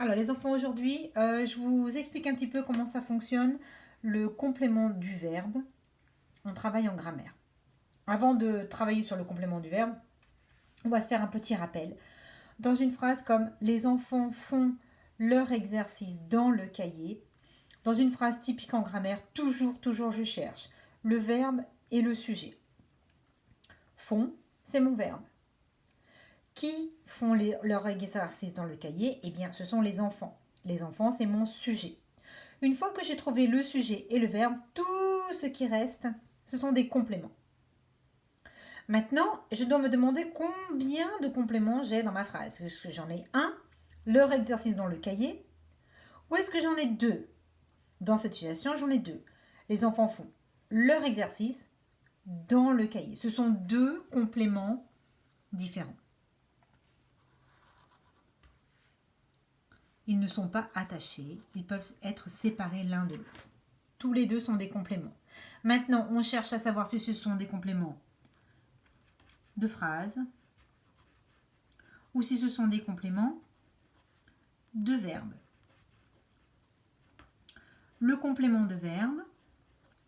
Alors les enfants, aujourd'hui, je vous explique un petit peu comment ça fonctionne, le complément du verbe. On travaille en grammaire. Avant de travailler sur le complément du verbe, on va se faire un petit rappel. Dans une phrase comme les enfants font leur exercice dans le cahier, dans une phrase typique en grammaire, toujours je cherche le verbe et le sujet. Font, c'est mon verbe. Qui font leur exercice dans le cahier? Eh bien, ce sont les enfants. Les enfants, c'est mon sujet. Une fois que j'ai trouvé le sujet et le verbe, tout ce qui reste, ce sont des compléments. Maintenant, je dois me demander combien de compléments j'ai dans ma phrase. Est-ce que j'en ai un, leur exercice dans le cahier, ou est-ce que j'en ai deux? Dans cette situation, j'en ai deux. Les enfants font leur exercice dans le cahier. Ce sont deux compléments différents. Ils ne sont pas attachés, ils peuvent être séparés l'un de l'autre. Tous les deux sont des compléments. Maintenant, on cherche à savoir si ce sont des compléments de phrases ou si ce sont des compléments de verbes. Le complément de verbe,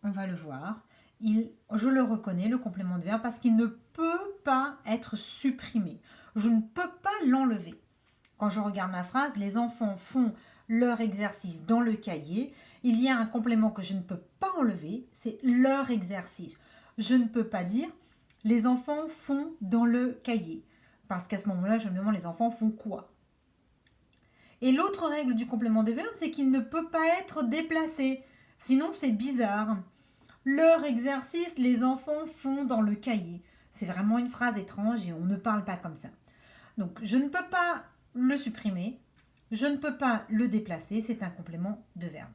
on va le voir, je le reconnais, le complément de verbe, parce qu'il ne peut pas être supprimé. Je ne peux pas l'enlever. Quand je regarde ma phrase, les enfants font leur exercice dans le cahier. Il y a un complément que je ne peux pas enlever, c'est leur exercice. Je ne peux pas dire les enfants font dans le cahier, parce qu'à ce moment-là, je me demande les enfants font quoi. Et l'autre règle du complément des verbes, c'est qu'il ne peut pas être déplacé. Sinon, c'est bizarre. Leur exercice, les enfants font dans le cahier. C'est vraiment une phrase étrange et on ne parle pas comme ça. Donc, je ne peux pas le supprimer. Je ne peux pas le déplacer. C'est un complément de verbe.